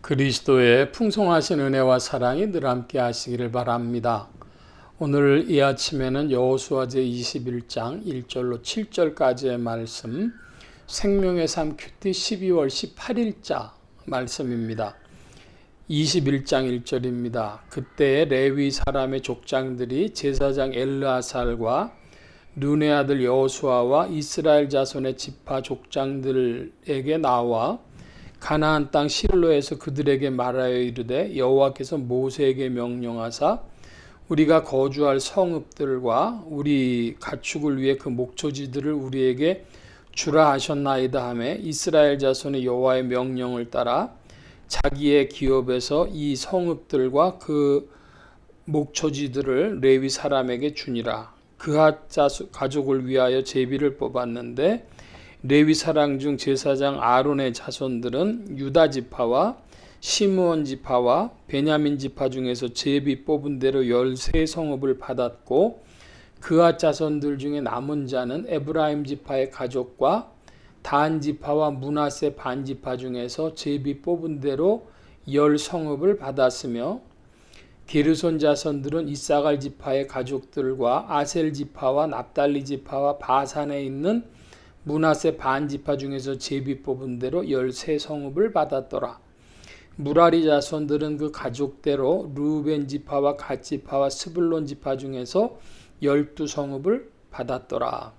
그리스도의 풍성하신 은혜와 사랑이 늘 함께 하시기를 바랍니다. 오늘 이 아침에는 여호수아 제21장 1절로 7절까지의 말씀, 생명의 삶 큐티 12월 18일자 말씀입니다. 21장 1절입니다. 그때 레위 사람의 족장들이 제사장 엘르아살과 눈의 아들 여호수아와 이스라엘 자손의 지파 족장들에게 나와 가나안 땅 실로에서 그들에게 말하여 이르되 여호와께서 모세에게 명령하사 우리가 거주할 성읍들과 우리 가축을 위해 그 목초지들을 우리에게 주라 하셨나이다 하며 이스라엘 자손의 여호와의 명령을 따라 자기의 기업에서 이 성읍들과 그 목초지들을 레위 사람에게 주니라. 그핫 가족을 위하여 제비를 뽑았는데 레위 사람 중 제사장 아론의 자손들은 유다 지파와 시므온 지파와 베냐민 지파 중에서 제비 뽑은 대로 13성읍을 받았고 그핫 자손들 중에 남은 자는 에브라임 지파의 가족과 단 지파와 므낫세 반 지파 중에서 제비 뽑은 대로 10성읍을 받았으며 게르손 자손들은 이사갈 지파의 가족들과 아셀 지파와 납달리 지파와 바산에 있는 므낫세 반 지파 중에서 제비 뽑은 대로 13성읍을 받았더라. 무라리 자손들은 그 가족대로 르우벤 지파와 갓 지파와 스불론 지파 중에서 12성읍을 받았더라.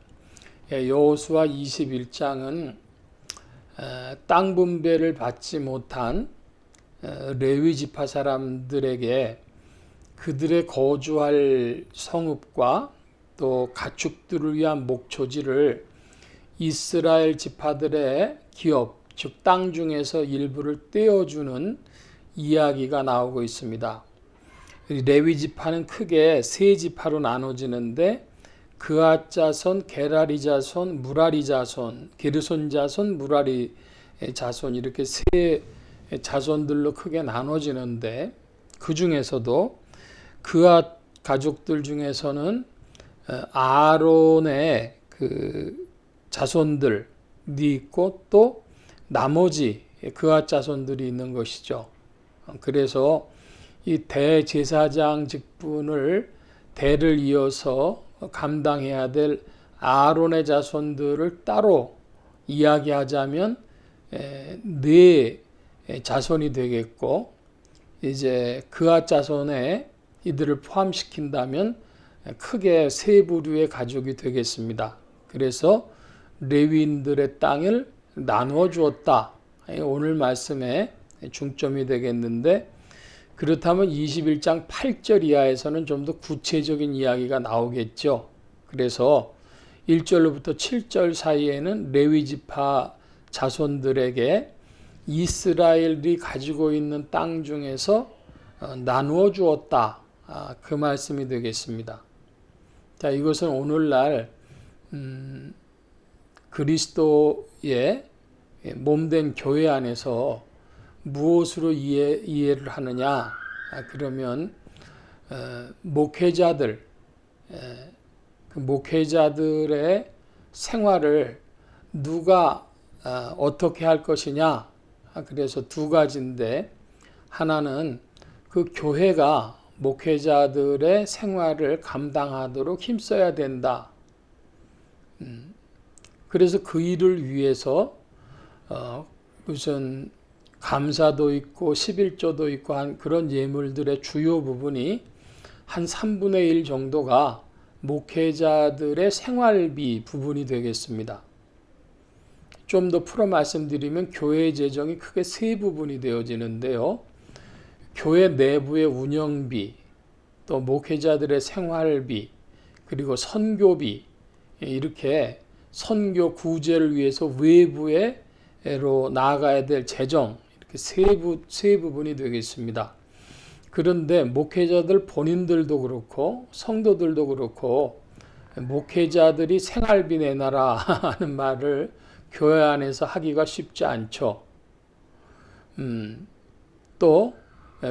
여호수아 21장은 땅 분배를 받지 못한 레위 지파 사람들에게 그들의 거주할 성읍과 또 가축들을 위한 목초지를 이스라엘 지파들의 기업, 즉 땅 중에서 일부를 떼어주는 이야기가 나오고 있습니다. 레위 지파는 크게 세 지파로 나눠지는데 그앗 자손, 게라리 자손, 무라리 자손, 게르손 자손, 무라리 자손 이렇게 세 자손들로 크게 나눠지는데 그 중에서도 그앗 가족들 중에서는 아론의 그 자손들이 있고 또 나머지 그앗 자손들이 있는 것이죠. 그래서 이 대제사장 직분을 대를 이어서 감당해야 될 아론의 자손들을 따로 이야기하자면 네 자손이 되겠고 이제 그앗 자손에 이들을 포함시킨다면 크게 세 부류의 가족이 되겠습니다. 그래서 레위인들의 땅을 나누어 주었다. 오늘 말씀의 중점이 되겠는데 그렇다면 21장 8절 이하에서는 좀 더 구체적인 이야기가 나오겠죠. 그래서 1절로부터 7절 사이에는 레위 지파 자손들에게 이스라엘이 가지고 있는 땅 중에서 나누어 주었다. 그 말씀이 되겠습니다. 자, 이것은 오늘날 그리스도의 몸된 교회 안에서 무엇으로 이해를 하느냐? 그러면 목회자들, 그 목회자들의 생활을 누가 어떻게 할 것이냐? 그래서 두 가지인데 하나는 그 교회가 목회자들의 생활을 감당하도록 힘써야 된다. 그래서 그 일을 위해서 무슨 감사도 있고 11조도 있고 한 그런 예물들의 주요 부분이 한 3분의 1 정도가 목회자들의 생활비 부분이 되겠습니다. 좀 더 풀어 말씀드리면 교회 재정이 크게 세 부분이 되어지는데요. 교회 내부의 운영비, 또 목회자들의 생활비, 그리고 선교비, 이렇게 선교 구제를 위해서 외부로 나아가야 될 재정, 이렇게 세 부분이 되겠습니다. 그런데 목회자들 본인들도 그렇고 성도들도 그렇고 목회자들이 생활비 내놔라 하는 말을 교회 안에서 하기가 쉽지 않죠. 또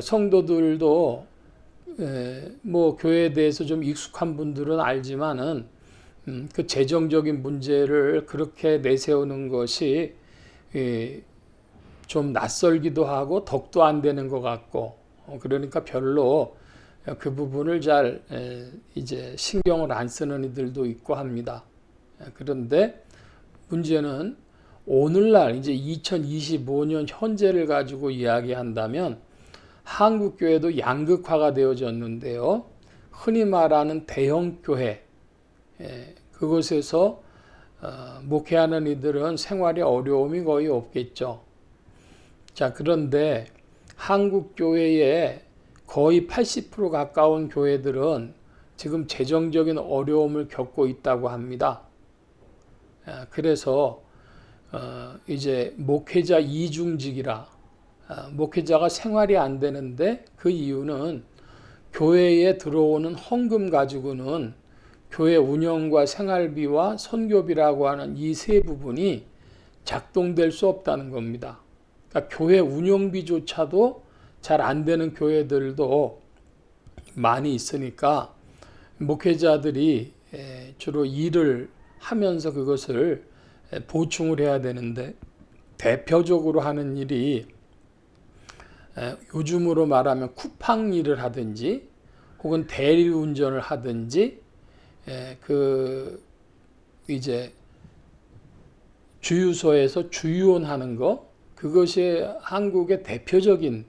성도들도 뭐 교회에 대해서 좀 익숙한 분들은 알지만은 그 재정적인 문제를 그렇게 내세우는 것이 좀 낯설기도 하고 덕도 안 되는 것 같고 그러니까 별로 그 부분을 잘 이제 신경을 안 쓰는 이들도 있고 합니다. 그런데 문제는 오늘날 이제 2025년 현재를 가지고 이야기한다면 한국 교회도 양극화가 되어졌는데요. 흔히 말하는 대형 교회 그곳에서 목회하는 이들은 생활에 어려움이 거의 없겠죠. 자, 그런데 한국 교회의 거의 80% 가까운 교회들은 지금 재정적인 어려움을 겪고 있다고 합니다. 그래서 이제 목회자 이중직이라 목회자가 생활이 안 되는데 그 이유는 교회에 들어오는 헌금 가지고는 교회 운영과 생활비와 선교비라고 하는 이 세 부분이 작동될 수 없다는 겁니다. 그러니까 교회 운영비조차도 잘 안 되는 교회들도 많이 있으니까 목회자들이 주로 일을 하면서 그것을 보충을 해야 되는데 대표적으로 하는 일이 요즘으로 말하면 쿠팡 일을 하든지 혹은 대리운전을 하든지 그 이제 주유소에서 주유원하는 거 그것이 한국의 대표적인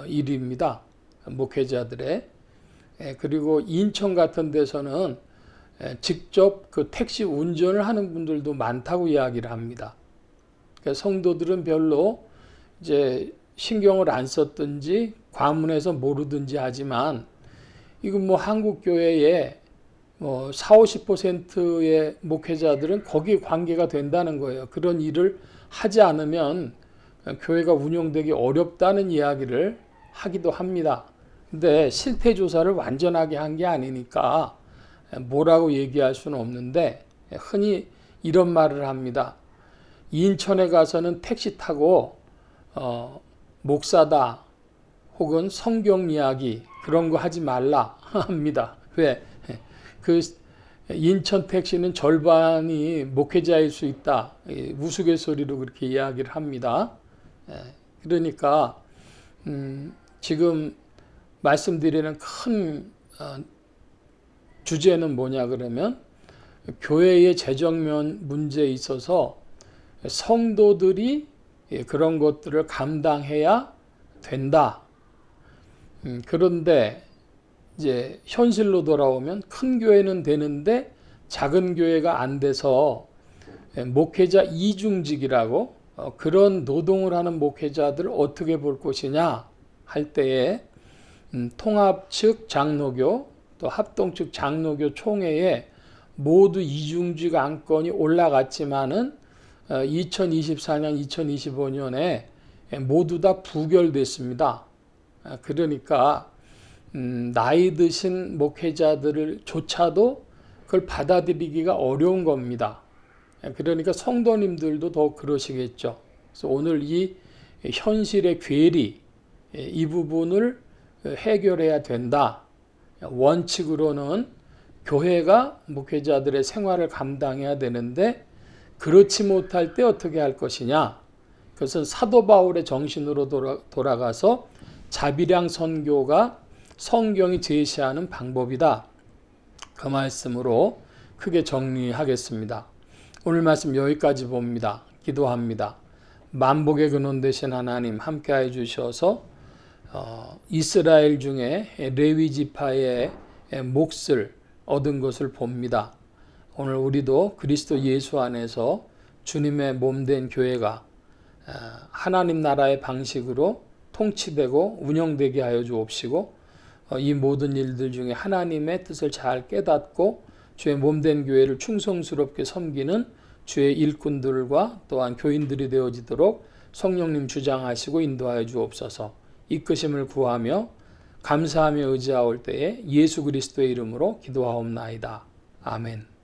일입니다. 목회자들의. 그리고 인천 같은 데서는 직접 그 택시 운전을 하는 분들도 많다고 이야기를 합니다. 그러니까 성도들은 별로 이제 신경을 안 썼든지 과문해서 모르든지 하지만 이건 뭐 한국 교회에 뭐 40~50%의 목회자들은 거기에 관계가 된다는 거예요. 그런 일을 하지 않으면 교회가 운영되기 어렵다는 이야기를 하기도 합니다. 근데 실태 조사를 완전하게 한 게 아니니까 뭐라고 얘기할 수는 없는데 흔히 이런 말을 합니다. 인천에 가서는 택시 타고 목사다 혹은 성경 이야기 그런 거 하지 말라 합니다. 왜? 그 인천 택시는 절반이 목회자일 수 있다. 우스갯소리로 그렇게 이야기를 합니다. 그러니까 지금 말씀드리는 큰 주제는 뭐냐 그러면 교회의 재정 문제에 있어서 성도들이 그런 것들을 감당해야 된다. 그런데 이제 현실로 돌아오면 큰 교회는 되는데 작은 교회가 안 돼서 목회자 이중직이라고 그런 노동을 하는 목회자들을 어떻게 볼 것이냐 할 때에 통합 측 장로교 또 합동 측 장로교 총회에 모두 이중직 안건이 올라갔지만은 2024년, 2025년에 모두 다 부결됐습니다. 그러니까 나이 드신 목회자들조차도 그걸 받아들이기가 어려운 겁니다. 그러니까 성도님들도 더 그러시겠죠. 그래서 오늘 이 현실의 괴리 이 부분을 해결해야 된다. 원칙으로는 교회가 목회자들의 생활을 감당해야 되는데 그렇지 못할 때 어떻게 할 것이냐. 그것은 사도 바울의 정신으로 돌아가서 자비량 선교가 성경이 제시하는 방법이다. 그 말씀으로 크게 정리하겠습니다. 오늘 말씀 여기까지 봅니다. 기도합니다. 만복의 근원 되신 하나님 함께해 주셔서 이스라엘 중에 레위 지파의 몫을 얻은 것을 봅니다. 오늘 우리도 그리스도 예수 안에서 주님의 몸된 교회가 하나님 나라의 방식으로 통치되고 운영되게 하여 주옵시고 이 모든 일들 중에 하나님의 뜻을 잘 깨닫고 주의 몸된 교회를 충성스럽게 섬기는 주의 일꾼들과 또한 교인들이 되어지도록 성령님 주장하시고 인도하여 주옵소서. 이끄심을 구하며 감사하며 의지하올 때에 예수 그리스도의 이름으로 기도하옵나이다. 아멘.